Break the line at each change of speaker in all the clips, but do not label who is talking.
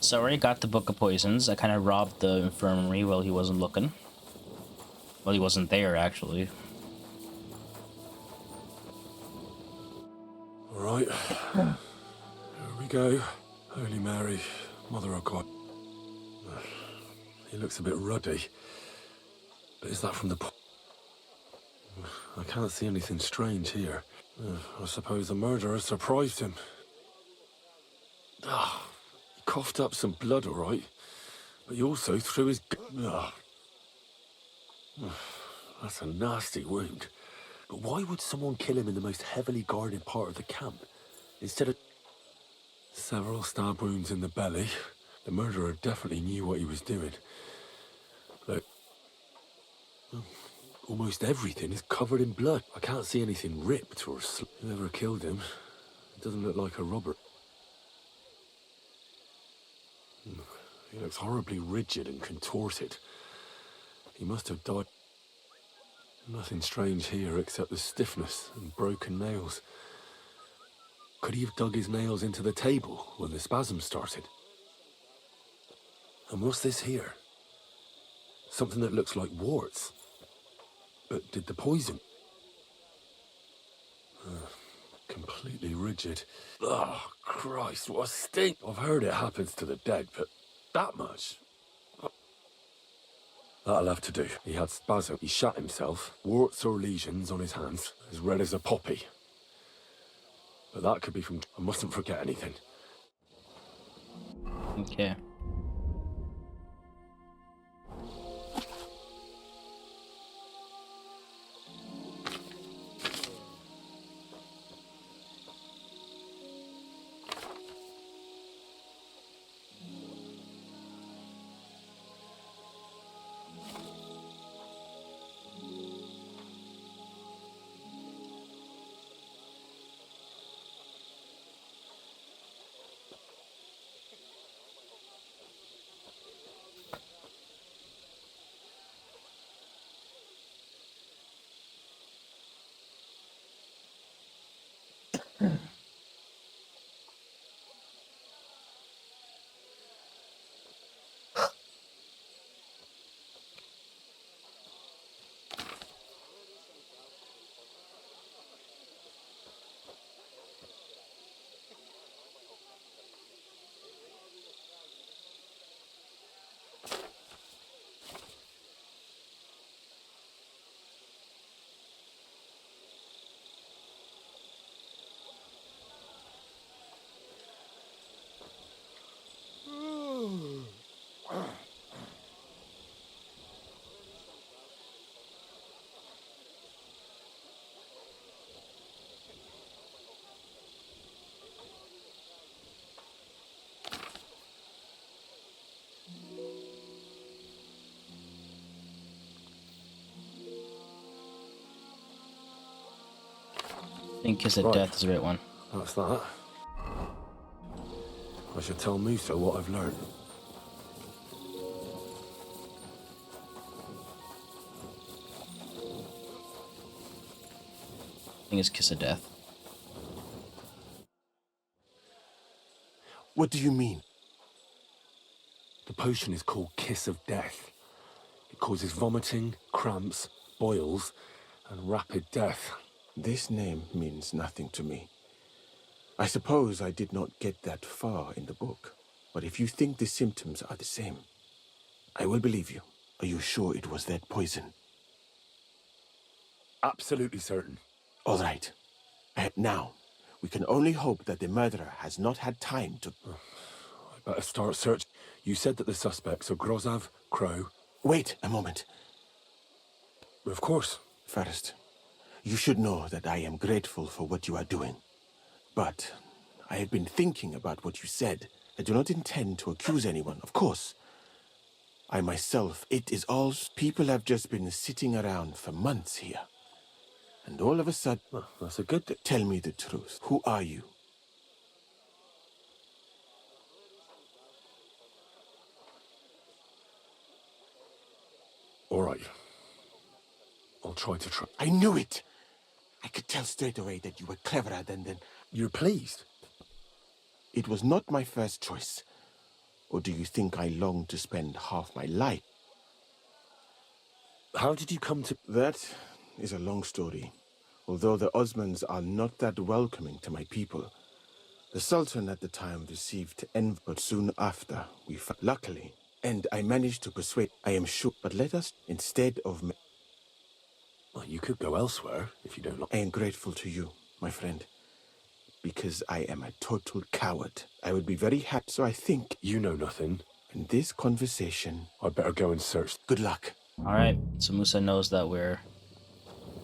So I already got the Book of Poisons. I kind of robbed the infirmary while he wasn't looking. Well, he wasn't there, actually.
All right. Here we go. Holy Mary, Mother of God. He looks a bit ruddy. But is that from the... I can't see anything strange here. I suppose the murderer surprised him. Ah, he coughed up some blood, all right. But he also threw his... That's a nasty wound. But why would someone kill him in the most heavily guarded part of the camp? Instead of... Several stab wounds in the belly. The murderer definitely knew what he was doing. Look. Almost everything is covered in blood. I can't see anything ripped or... Whoever killed him, it doesn't look like a robber. He looks horribly rigid and contorted. He must have died... Nothing strange here except the stiffness and broken nails. Could he have dug his nails into the table when the spasm started? And what's this here? Something that looks like warts. But did the poison... completely rigid. Oh, Christ, what a stink! I've heard it happens to the dead, but that much? That'll have to do. He had spasm. He shot himself. Warts or lesions on his hands, as red as a poppy. But that could be from... I mustn't forget anything.
Okay. I think Kiss of Death is the right one.
That's that. I should tell Musa what I've learned.
I think it's Kiss of Death.
What do you mean?
The potion is called Kiss of Death. It causes vomiting, cramps, boils, and rapid death.
This name means nothing to me. I suppose I did not get that far in the book, but if you think the symptoms are the same, I will believe you. Are you sure it was that poison?
Absolutely certain.
All right. Now, we can only hope that the murderer has not had time to...
I better start search. You said that the suspects are Grozav, Crow...
Wait a moment.
Of course.
First, you should know that I am grateful for what you are doing. But I have been thinking about what you said. I do not intend to accuse anyone, of course. I myself, it is all... People have just been sitting around for months here. And all of a sudden...
Well, that's a good thing.
Tell me the truth. Who are you?
All right. I'll try to try.
I knew it! I could tell straight away that you were cleverer than...
You're pleased?
It was not my first choice. Or do you think I long to spend half my life?
How did you come to...
That is a long story. Although the Osmans are not that welcoming to my people, the Sultan at the time received envy, but soon after we luckily, and I managed to persuade, I am sure, but let us, instead of...
Well, you could go elsewhere, if you don't like...
I am grateful to you, my friend, because I am a total coward. I would be very happy, so I think...
You know nothing.
In this conversation...
I'd better go and search.
Good luck.
Alright, so Musa knows that we're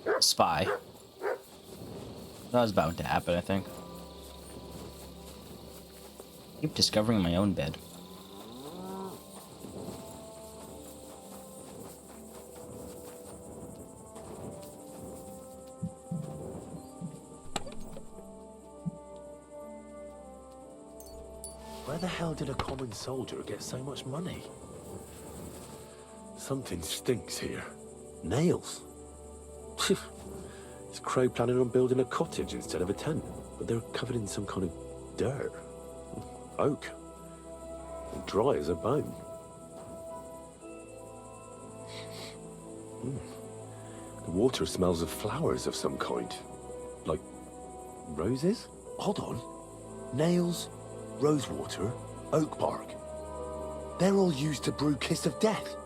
a spy. That was bound to happen, I think. I keep discovering my own bed.
Where the hell did a common soldier get so much money? Something stinks here. Nails. Is Crow planning on building a cottage instead of a tent? But they're covered in some kind of dirt. Oak. And dry as a bone. The water smells of flowers of some kind. Like roses? Hold on. Nails, rosewater, oak bark. They're all used to brew Kiss of Death.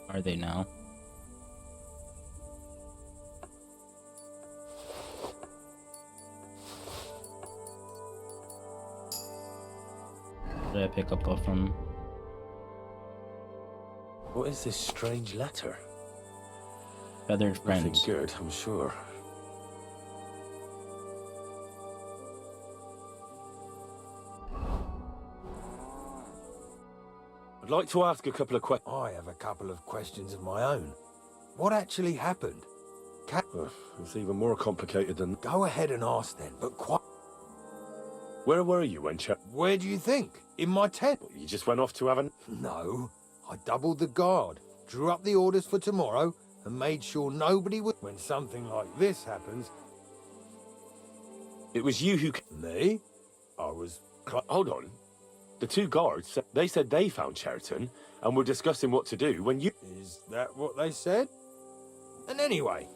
Are they now? What did I pick up from?
What is this strange letter?
Feathered
Nothing
friends.
good, I'm sure. I'd like to ask a couple of questions.
I have a couple of questions of my own. What actually happened?
It's even more complicated than...
Go ahead and ask then, but
Where were you when
where do you think? In my tent?
You just went off to have an...
No, I doubled the guard, drew up the orders for tomorrow, and made sure nobody would... When something like this happens...
It was you who...
Me? I was...
Hold on. The two guards, they said they found Cheriton and were discussing what to do when you...
Is that what they said? And anyway...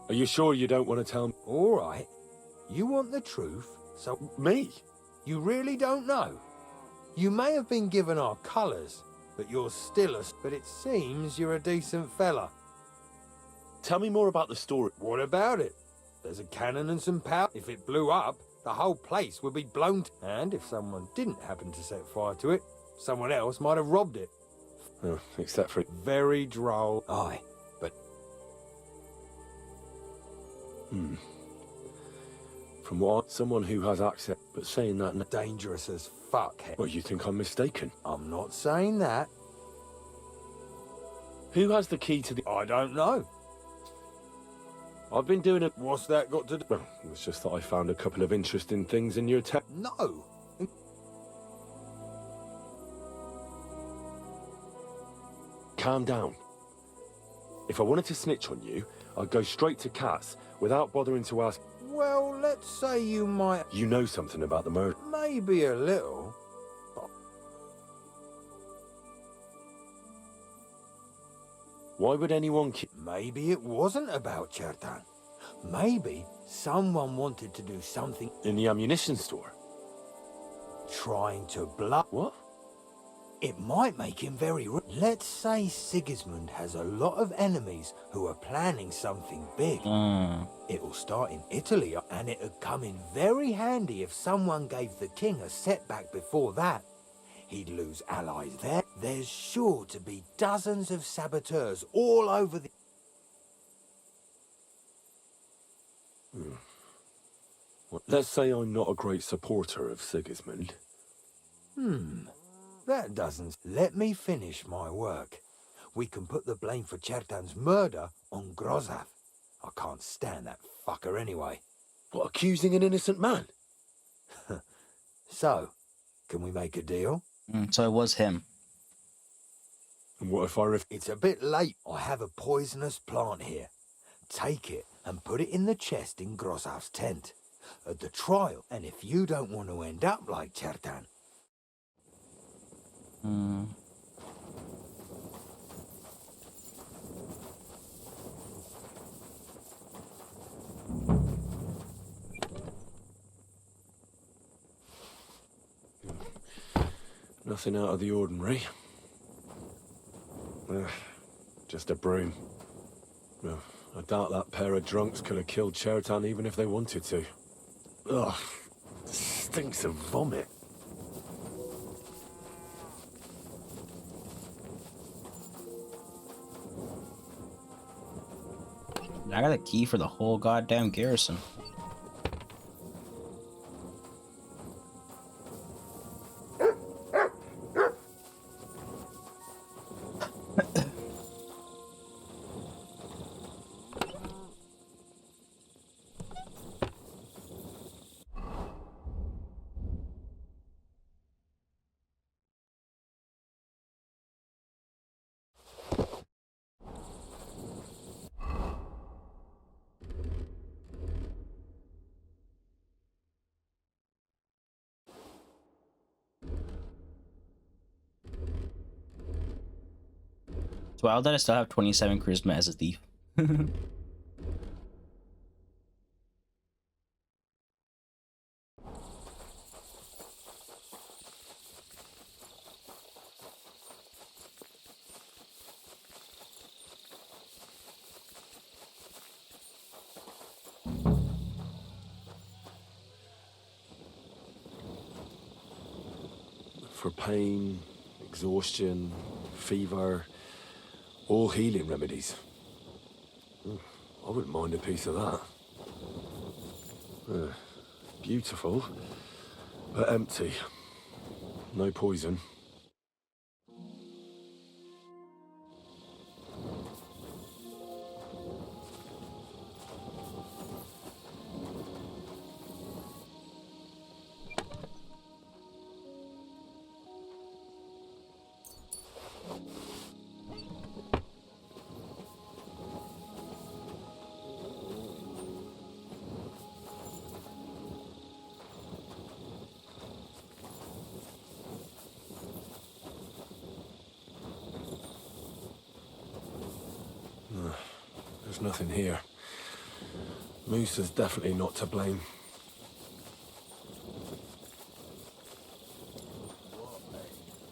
Are you sure you don't want to tell me?
All right. You want the truth, so...
Me?
You really don't know? You may have been given our colours, but you're still a... But it seems you're a decent fella.
Tell me more about the story.
What about it? There's a cannon and some powder. If it blew up, the whole place would be blown. And if someone didn't happen to set fire to it, someone else might have robbed it.
Oh, except for...
Very droll. Aye, but...
From what? Someone who has access... But saying that...
dangerous as fuck.
Well, you think I'm mistaken?
I'm not saying that.
Who has the key to the...
I don't know.
I've been doing it...
What's that got to do?
Well, it's just that I found a couple of interesting things in your tent.
No.
Calm down. If I wanted to snitch on you, I'd go straight to Cass without bothering to ask...
Well, let's say you might...
You know something about the murder.
Maybe a little.
Why would anyone
Maybe it wasn't about Chertan. Maybe someone wanted to do something...
in the ammunition store?
Trying to bluff...
What?
It might make him very... Let's say Sigismund has a lot of enemies who are planning something big. It'll start in Italy, and it'd come in very handy if someone gave the king a setback before that. He'd lose allies there. There's sure to be dozens of saboteurs all over the...
Well, let's say I'm not a great supporter of Sigismund.
That doesn't... Let me finish my work. We can put the blame for Chertan's murder on Grozav. I can't stand that fucker anyway.
What, accusing an innocent man?
So, can we make a deal?
So it was him.
And what if I
It's a bit late. I have a poisonous plant here. Take it and put it in the chest in Grozav's tent. At the trial, and if you don't want to end up like Chertan,
Nothing out of the ordinary. Just a broom. I doubt that pair of drunks could have killed Chertan even if they wanted to. Ugh, stinks of vomit.
I got a key for the whole goddamn garrison. It's wild that I still have 27 charisma as a thief.
For pain, exhaustion, fever, all healing remedies. I wouldn't mind a piece of that. Beautiful, but empty. No poison. There's nothing here. Moose is definitely not to blame.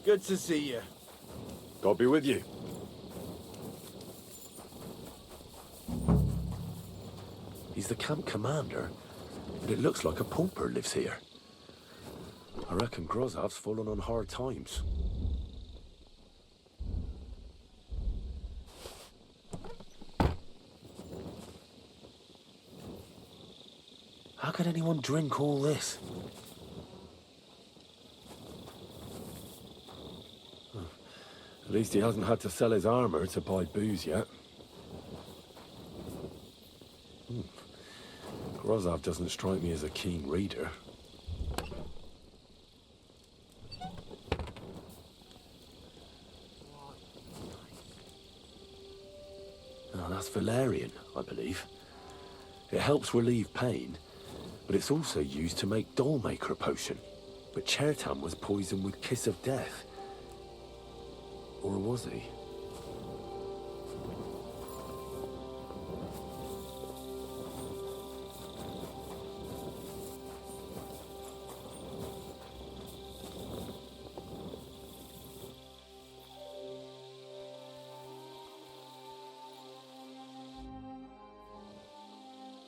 Good to see you.
God be with you. He's the camp commander, but it looks like a pauper lives here. I reckon Grozav's fallen on hard times. How could anyone drink all this? At least he hasn't had to sell his armor to buy booze yet. Grozav doesn't strike me as a keen reader. Oh, that's valerian, I believe. It helps relieve pain, but it's also used to make Dollmaker potion. But Chertan was poisoned with Kiss of Death. Or was he?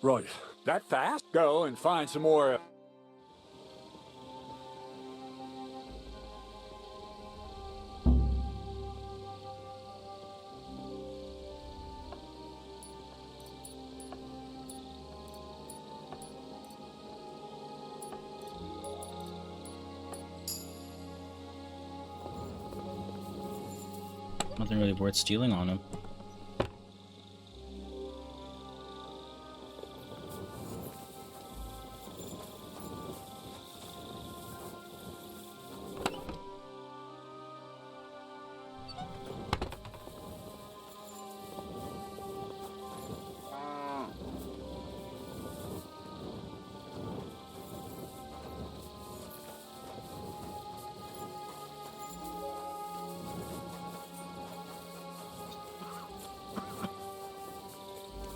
Right. That fast? Go and find some more...
Nothing really worth stealing on him.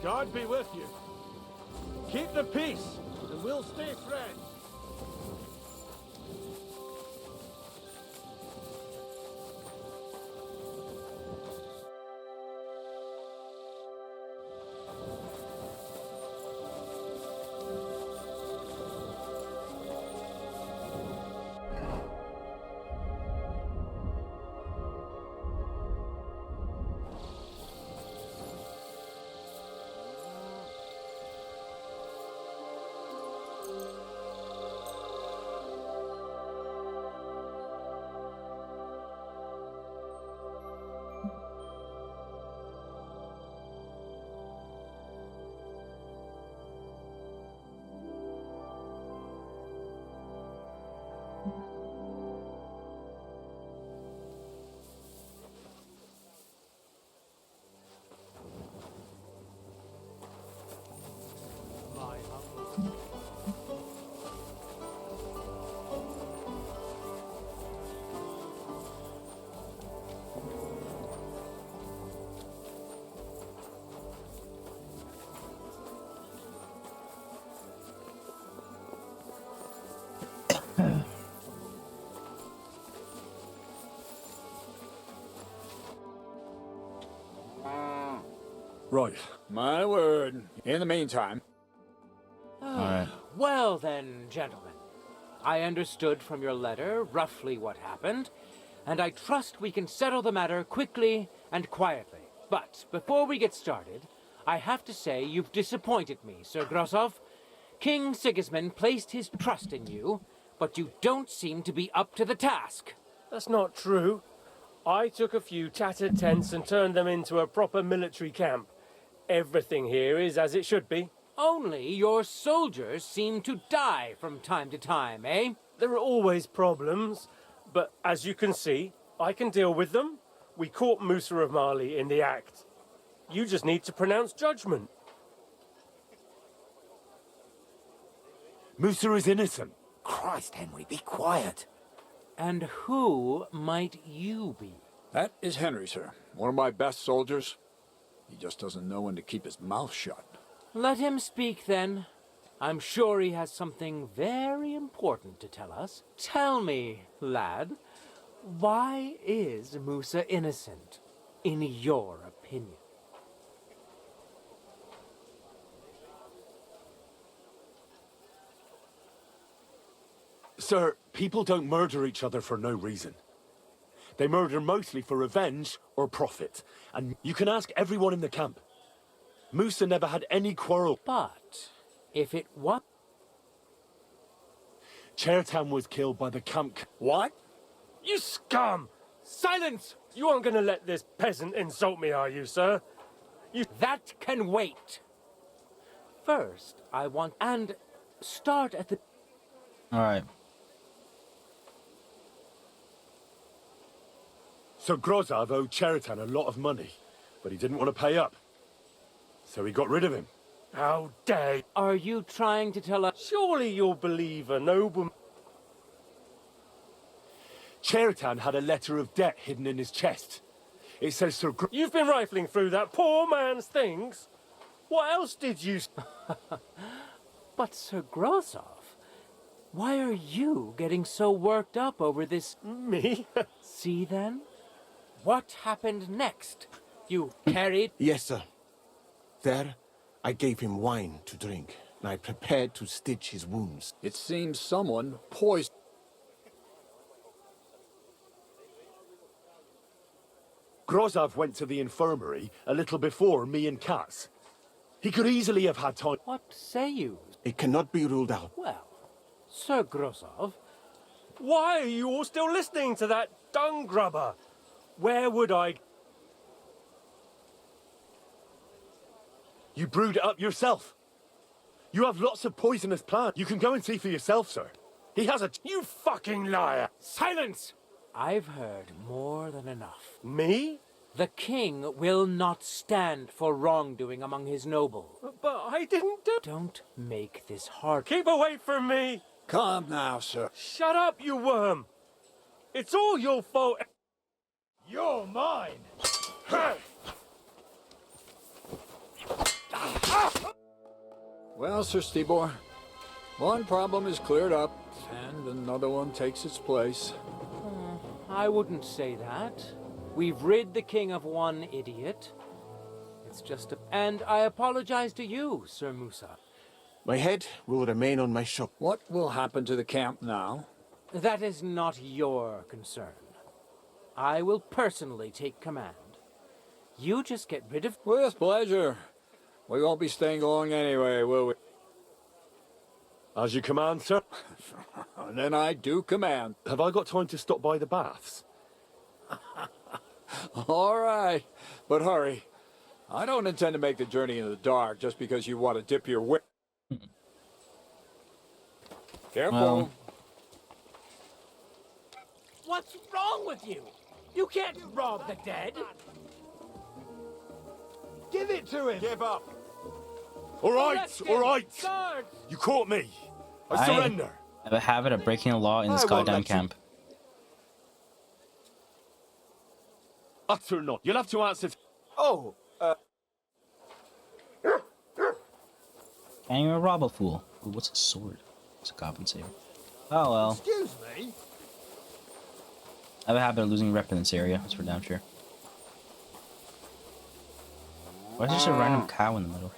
God be with you. Keep the peace, and we'll stay friends.
Right.
My word. In the meantime,
Alright.
Well then, gentlemen, I understood from your letter roughly what happened, and I trust we can settle the matter quickly and quietly. But before we get started, I have to say you've disappointed me, Sir Grosov. King Sigismund placed his trust in you, but you don't seem to be up to the task.
That's not true. I took a few tattered tents and turned them into a proper military camp. Everything here is as it should be.
Only your soldiers seem to die from time to time, eh?
There are always problems, but as you can see, I can deal with them. We caught Musa of Mali in the act. You just need to pronounce judgment.
Musa is innocent.
Christ, Henry, be quiet.
And who might you be?
that is Henry, sir. One of my best soldiers. He just doesn't know when to keep his mouth shut.
Let him speak, then. I'm sure he has something very important to tell us. Tell me, lad, why is Musa innocent, in your opinion?
Sir, people don't murder each other for no reason. They murder mostly for revenge or profit. And you can ask everyone in the camp. Musa never had any quarrel.
But if it was...
Chairtown was killed by the camp.
What?
You scum!
Silence!
You aren't going to let this peasant insult me, are you, sir?
That can wait. First, I want... And start at the...
Alright.
So Grozov owed Chairtown a lot of money, but he didn't want to pay up. So he got rid of him.
How dare you?
Are you trying to tell us...
Surely you'll believe a nobleman.
Chairtown had a letter of debt hidden in his chest. It says Sir
You've been rifling through that poor man's things. What else did you...
But Sir Grosov, why are you getting so worked up over this...
Me?
See, then? What happened next? You carried...
Yes, sir. There, I gave him wine to drink, and I prepared to stitch his wounds.
It seems someone poisoned.
Grozov went to the infirmary a little before me and Katz. He could easily have had time.
What say you?
It cannot be ruled out.
Well, Sir Grosov,
Why are you all still listening to that dung grubber? Where would I...
You brewed it up yourself. You have lots of poisonous plants. You can go and see for yourself, sir. He has a...
You fucking liar!
silence! I've heard more than enough.
Me?
The king will not stand for wrongdoing among his nobles.
But I didn't do...
Don't make this hard.
Keep away from me!
Calm now, sir.
Shut up, you worm! It's all your fault! You're mine!
Well, Sir Stibor, one problem is cleared up, and another one takes its place.
I wouldn't say that. We've rid the king of one idiot. It's just a... And I apologize to you, Sir Musa.
My head will remain on my shoulder.
What will happen to the camp now?
That is not your concern. I will personally take command. You just get rid of...
With pleasure. We won't be staying long anyway, will we?
As you command, sir.
And then I do command.
Have I got time to stop by the baths?
All right, but hurry. I don't intend to make the journey in the dark just because you want to dip your whip. Careful.
Well.
What's wrong with you? You can't rob the dead.
Give it to him!
Give up. All right, all right.
Guards!
You caught me. I surrender.
I have a habit of breaking the law in this
I won't
goddamn
let you-
camp.
Utter not. You'll have to answer.
Oh,
Can't even rob a fool. Ooh, what's a sword? It's a goblin saber. Oh well.
Excuse me?
I have a habit of losing rep in this area, that's for damn sure. Why is there just a random cow in the middle?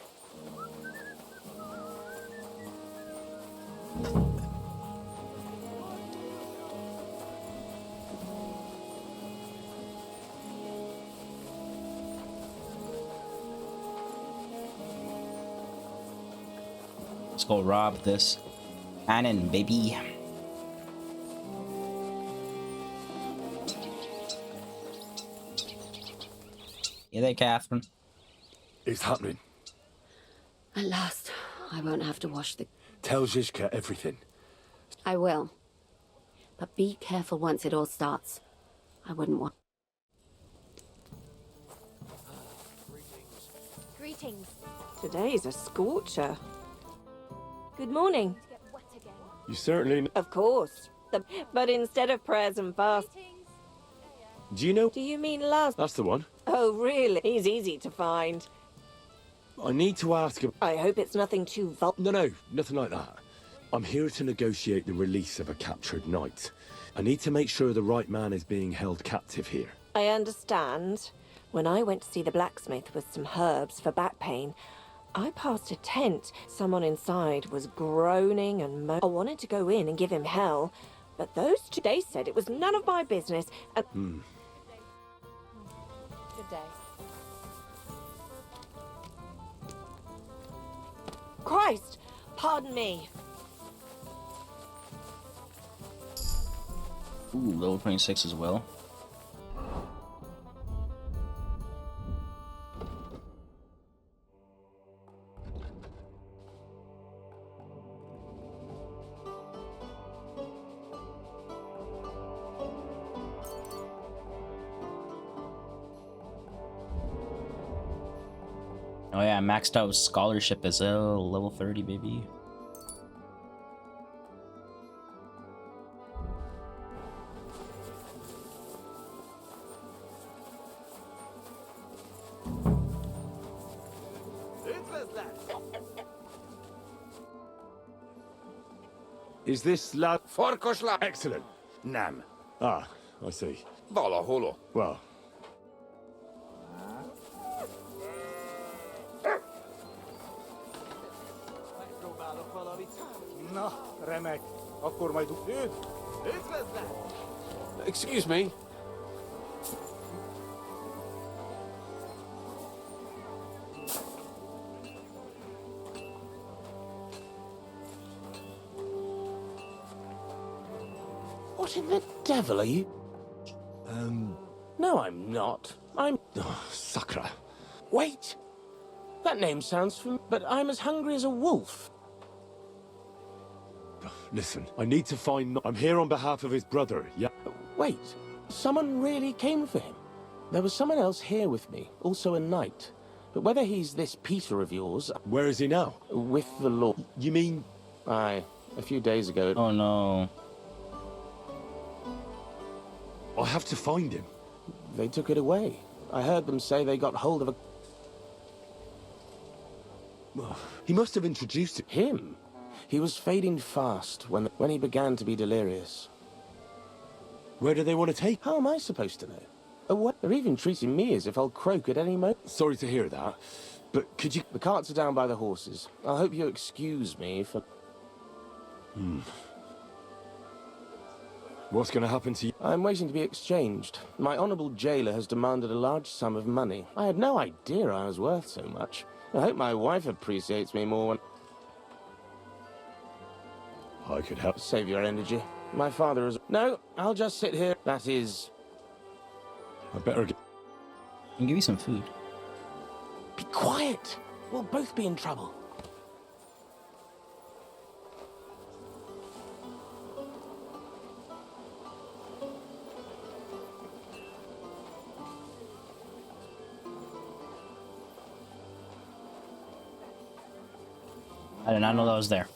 Let's go rob this cannon, baby. Hey there, Catherine.
It's happening.
At last, I won't have to wash the...
Tell Zizka everything.
I will. But be careful once it all starts. I wouldn't want...
Greetings. Today's a scorcher. Good morning.
You certainly.
Of course. But instead of prayers and fasts,
Do you know?
do you mean last?
That's the one.
Oh, really? He's easy to find.
I need to ask him.
I hope it's nothing too
No, nothing like that. I'm here to negotiate the release of a captured knight. I need to make sure the right man is being held captive here.
I understand. When I went to see the blacksmith with some herbs for back pain, I passed a tent. Someone inside was groaning and I wanted to go in and give him hell, but those two, they said it was none of my business and... Good day. Christ! Pardon me.
Ooh, level 26 as well. Oh yeah, maxed out scholarship as well, level 30, baby.
Is this lad?
Forkosla.
Excellent.
Nem.
Ah, I see.
Valahol.
Well,
Na, remek. Akkor majd...
excuse me.
What in the devil are you? No, I'm not. I'm...
oh, Sakra.
Wait! That name sounds familiar, but I'm as hungry as a wolf.
Listen, I need to find. I'm here on behalf of his brother. Yeah.
Wait, someone really came for him. There was someone else here with me, also a knight. But whether he's this Peter of yours...
Where is he now?
With the law.
You mean?
Aye, a few days ago.
Oh no.
I have to find him.
They took it away. I heard them say they got hold of a...
He must have introduced it.
Him? He was fading fast when he began to be delirious.
Where do they want to take?
How am I supposed to know? Oh, what? They're even treating me as if I'll croak at any moment.
Sorry to hear that, but could you...
The carts are down by the horses. I hope you'll excuse me for...
What's going to happen to you?
I'm waiting to be exchanged. My honourable jailer has demanded a large sum of money. I had no idea I was worth so much. I hope my wife appreciates me more when...
I could help.
Save your energy. My father is... No, I'll just sit here. That is...
I better get...
I can give you some food.
Be quiet! We'll both be in trouble.
I did not know that was there.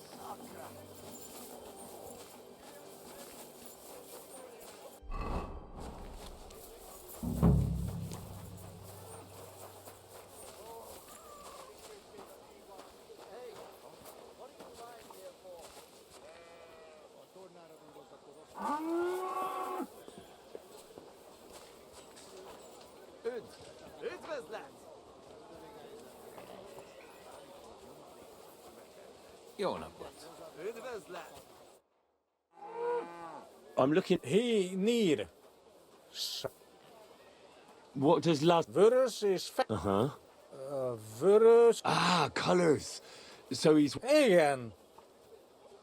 I'm looking...
He need.
What does last...
Virus is
Uh-huh.
virus.
Ah, colours. So he's...
Again.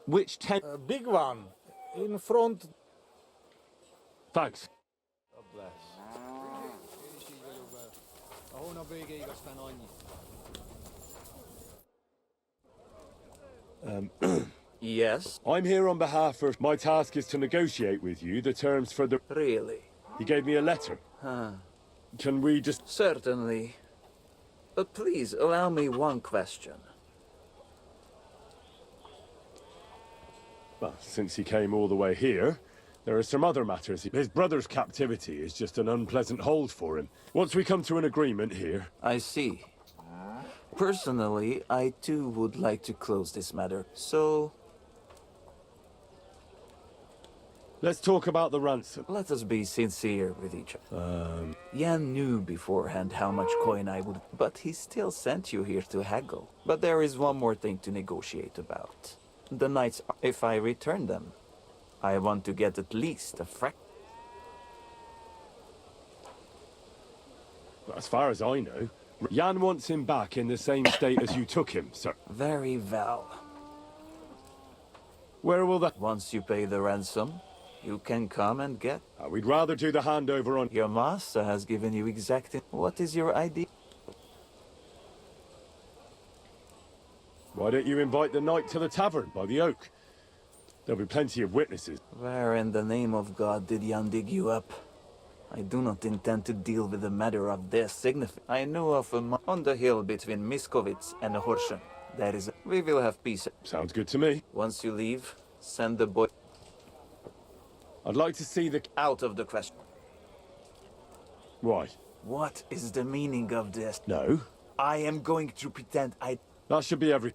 Which tent?
A big one. In front.
Thanks.
Yes?
I'm here on behalf of... My task is to negotiate with you the terms for the...
Really?
He gave me a letter.
Huh.
Can we just...
Certainly. But please, allow me one question.
Well, since he came all the way here, there are some other matters. His brother's captivity is just an unpleasant hold for him. Once we come to an agreement here...
I see. Personally, I too would like to close this matter, so...
Let's talk about the ransom.
Let us be sincere with each other. Yan knew beforehand how much coin I would... But he still sent you here to haggle. But there is one more thing to negotiate about. The knights, if I return them, I want to get at least a fraction.
As far as I know, Yan wants him back in the same state as you took him, sir.
Very well.
Where will that...
Once you pay the ransom, you can come and get...
we'd rather do the handover on...
Your master has given you exactly... What is your idea?
Why don't you invite the knight to the tavern by the oak? There'll be plenty of witnesses.
Where in the name of God did Yan dig you up? I do not intend to deal with a matter of this significance. I know of on the hill between Miskovitz and Horschen. There is we will have peace.
Sounds good to me.
Once you leave, send the boy...
I'd like to see the...
Out of the question.
Why?
What is the meaning of this?
No.
I am going to pretend I...
That should be every...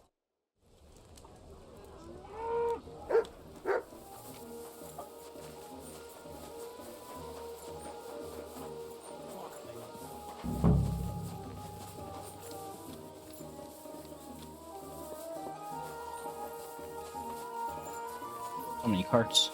So many carts.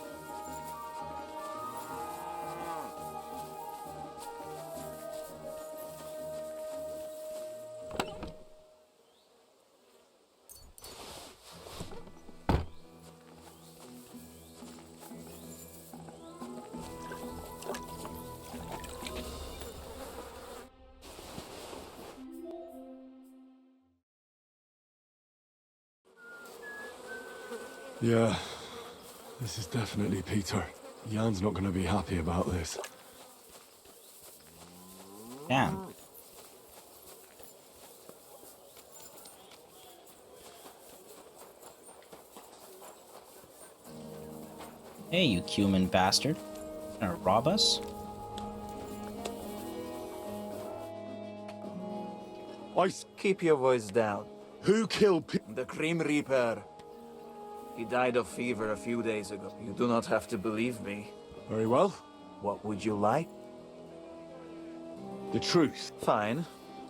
Yeah, this is definitely Peter. Jan's not going to be happy about this.
Damn. Hey, you cumin bastard. Gonna rob us?
Keep your voice down.
Who killed
The Grim Reaper. He died of fever a few days ago. You do not have to believe me.
Very well.
What would you like?
The truth.
Fine,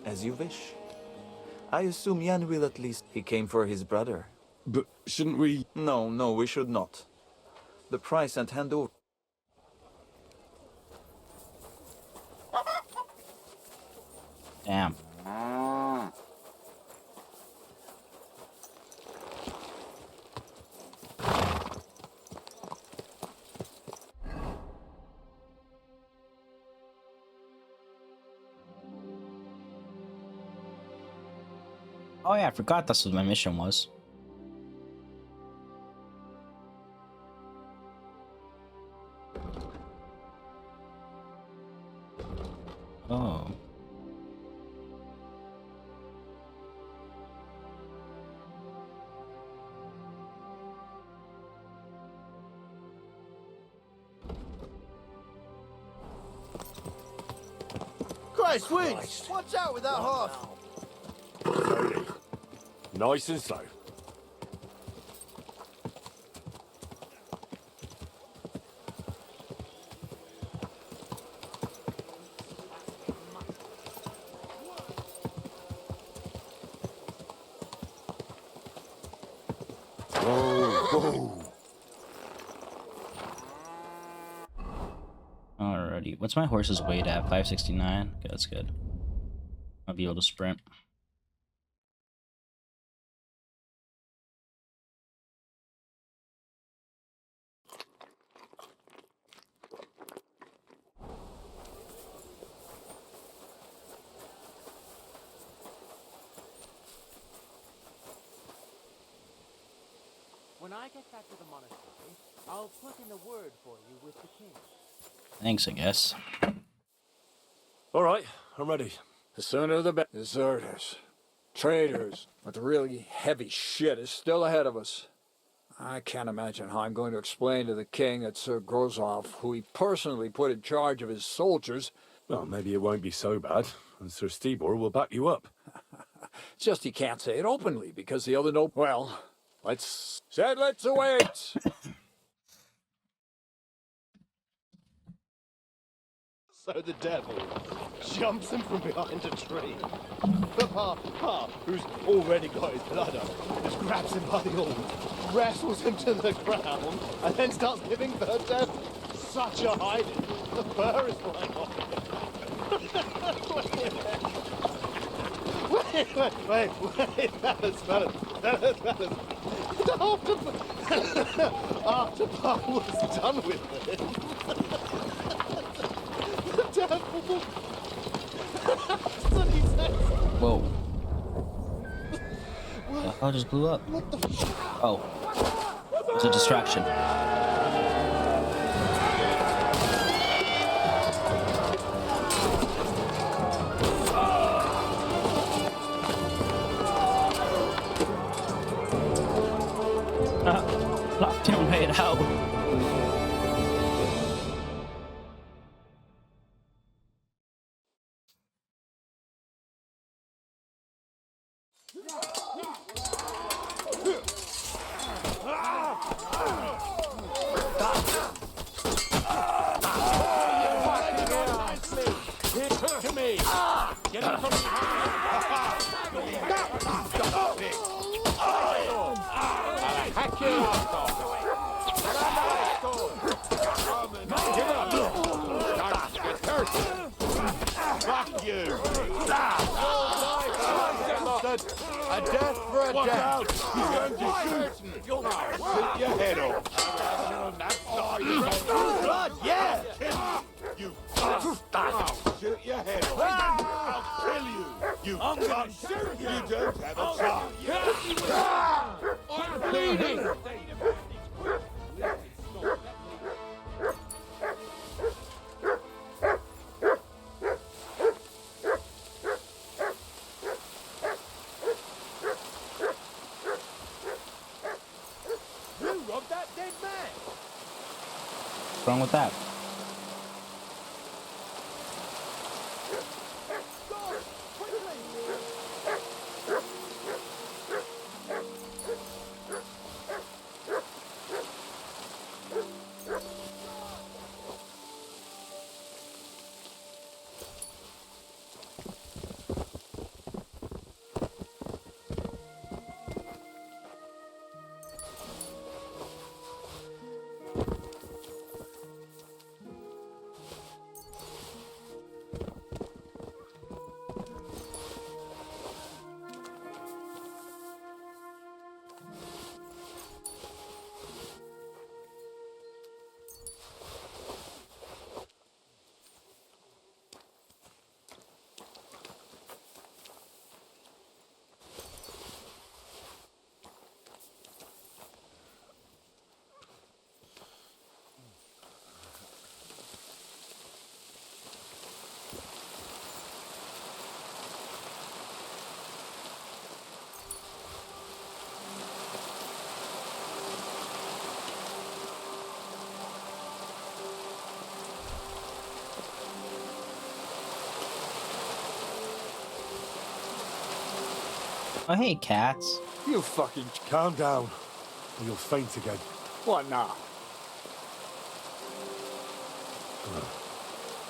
as you wish. I assume Jan will at least... He came for his brother.
But shouldn't we...
No, we should not. The price and hand over.
Damn. Oh yeah, I forgot that's what my mission was. Oh.
Christ, Woods! Watch out with that horse!
Slowly. Nice and slow.
Alrighty, what's my horse's weight at? 569? Okay, that's good. I'll be able to sprint.
When I get back to the monastery, I'll put in a word for you with the king.
Thanks, I guess.
All right, I'm ready.
The sooner the better. Deserters, traitors, but the really heavy shit is still ahead of us. I can't imagine how I'm going to explain to the king that Sir Grozov, who he personally put in charge of his soldiers...
Well, maybe it won't be so bad, and Sir Stibor will back you up.
It's just he can't say it openly, because the other no... Well, let's await!
So the devil jumps him from behind a tree. But Pa, who's already got his blood up, just grabs him by the arm, wrestles him to the ground, and then starts giving the devil such a hiding. The fur is flying off. Wait, fellas. After Pa was done with it,
Whoa. The hell just blew up? Oh. It's a distraction. Locked him right out.
fuck you! A death for a death! You're going to shoot your head off! Blood, yeah! You I'll shoot your head off! I'll kill you! You cunt! You don't have a chance! I'm bleeding!
What's wrong with that? Oh, hey, cats.
You fucking...
Calm down, or you'll faint again.
What now?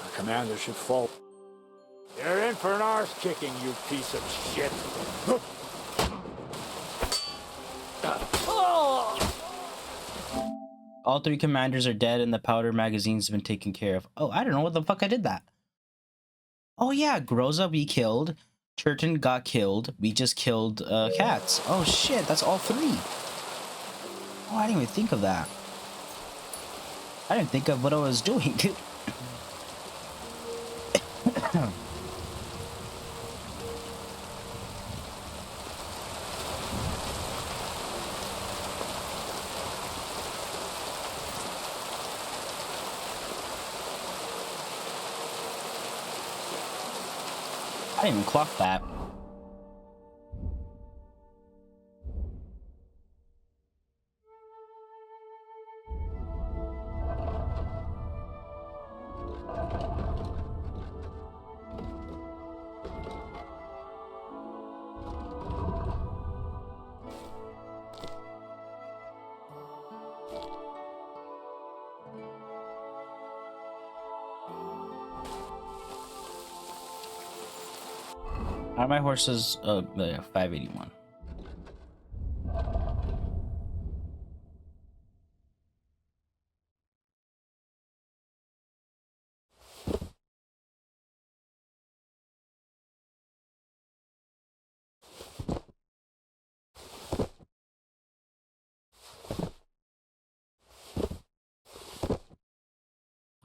The commander should fall. You're in for an arse kicking, you piece of shit.
All 3 commanders are dead and the powder magazine's been taken care of. Oh, I don't know what the fuck I did that. Oh yeah, Groza we killed. Turton got killed. We just killed cats. Oh shit, that's all 3. Oh, I didn't even think of that. I didn't think of what I was doing. I didn't even clock that. Are my horses 581?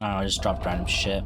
Oh, I just dropped random shit.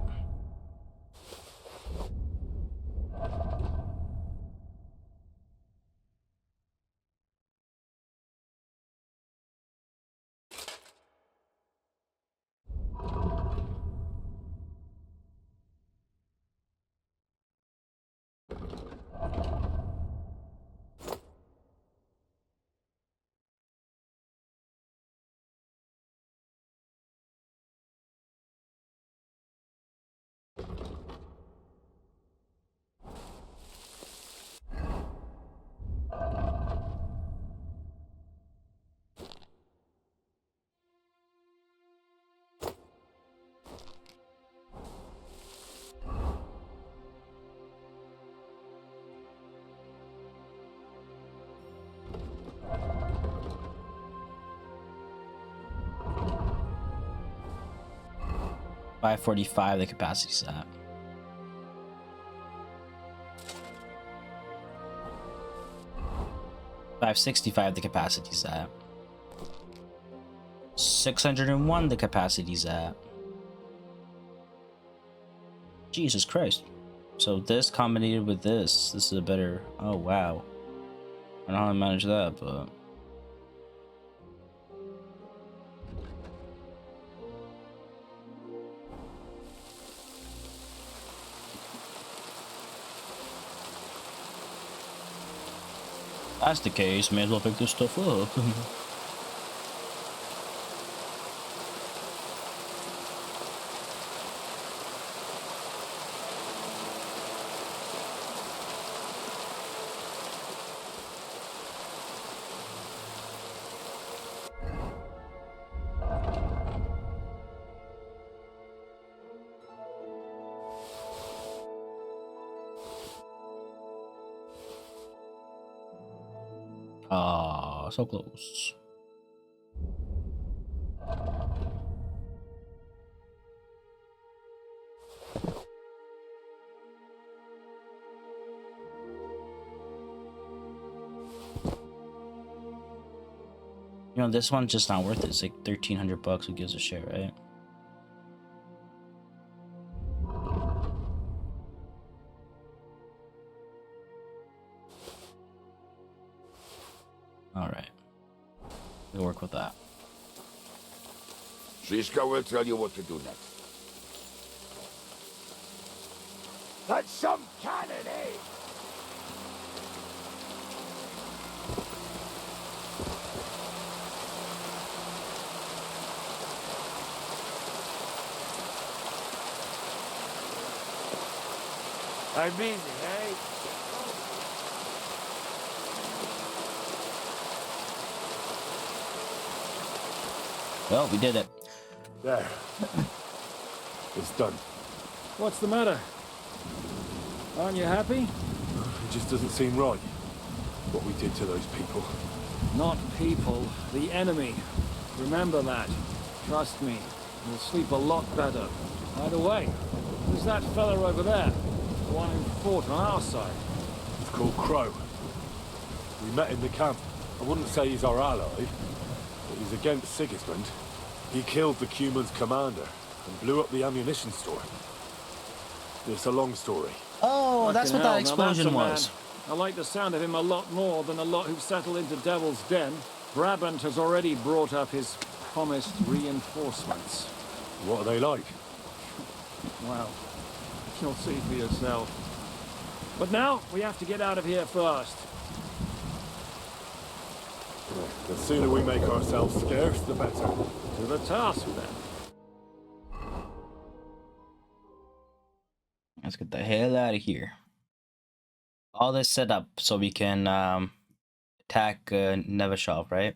$545 the capacity's at. $565 the capacity's at. 601 the capacity's at. Jesus Christ. So this combined with this is a better... Oh wow. I don't know how to manage that, but... That's the case, may as well pick this stuff up. Ah, so close. You know, this one's just not worth it. It's like $1,300. Who gives a shit, right? All right. We'll work with that.
Shiska will tell you what to do next.
That's some cannon, eh?
I'm busy, hey?
Well, we did it.
There. It's done.
What's the matter? Aren't you happy?
It just doesn't seem right. What we did to those people.
Not people, the enemy. Remember that. Trust me, you'll sleep a lot better. By the way, who's that fella over there? The one who fought on our side.
It's called Crow. We met in the camp. I wouldn't say he's our ally, but he's against Sigismund. He killed the Cuman's commander and blew up the ammunition store. It's a long story.
Oh, that's what that explosion was.
I like the sound of him a lot more than a lot who've settled into Devil's Den. Brabant has already brought up his promised reinforcements.
What are they like?
Well, you'll see for yourself. But now, we have to get out of here first.
The sooner we make ourselves scarce, the better.
To the task, then.
Let's get the hell out of here. All this set up so we can attack Nevashov, right?